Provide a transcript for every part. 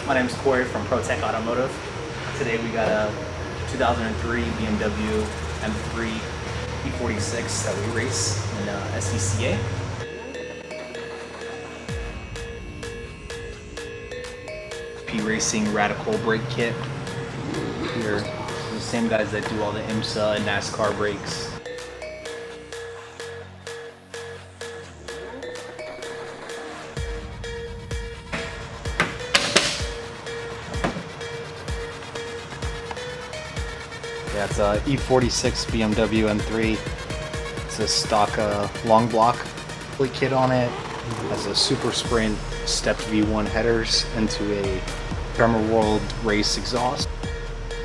My name is Corey from ProTech Automotive. Today we got a 2003 BMW M3 E46 that we race in SCCA. P Racing Radical brake kit. Here, the same guys that do all the IMSA and NASCAR brakes. Yeah, it's a E46 BMW M3. It's a stock long block kit on it. Has a Super Sprint stepped V1 headers into a BMW World Race exhaust.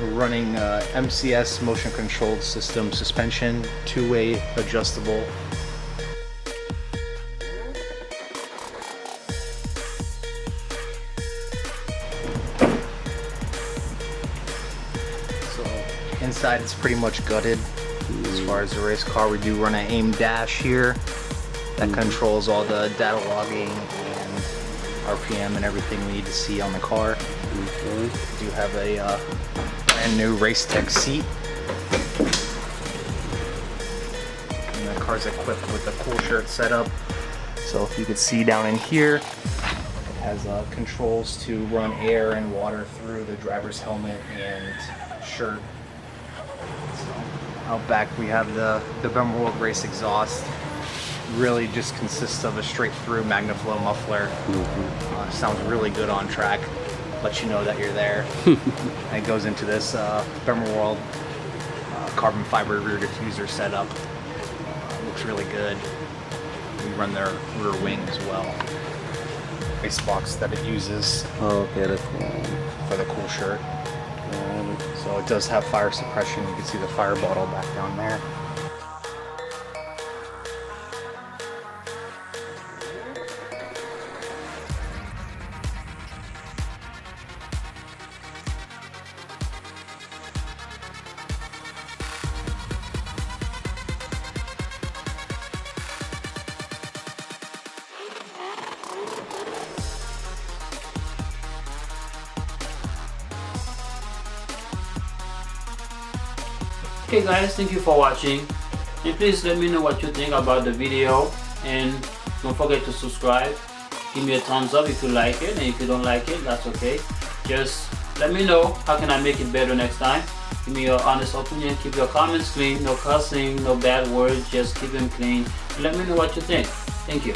We're running MCS motion controlled system suspension, two-way adjustable. Inside it's pretty much gutted. As far as the race car, we do run an AIM dash here that controls all the data logging and RPM and everything we need to see on the car. We do have a brand new Race Tech seat. And the car's equipped with the cool shirt setup. So if you could see down in here, it has controls to run air and water through the driver's helmet and shirt. So out back we have the BMW World Race exhaust. Really just consists of a straight through MagnaFlow muffler. Sounds really good on track. Let you know that you're there. And it goes into this BMW World carbon fiber rear diffuser setup. Looks really good. We run their rear wing as well. Race box that it uses. Oh, beautiful. For the cool shirt. So it does have fire suppression. You can see the fire bottle back down there. Okay guys, thank you for watching, and please let me know what you think about the video, and don't forget to subscribe. Give me a thumbs up if you like it, and if you don't like it, that's okay. Just let me know how can I make it better next time. Give me your honest opinion. Keep your comments clean, no cussing, no bad words, just keep them clean. Let me know what you think. Thank you.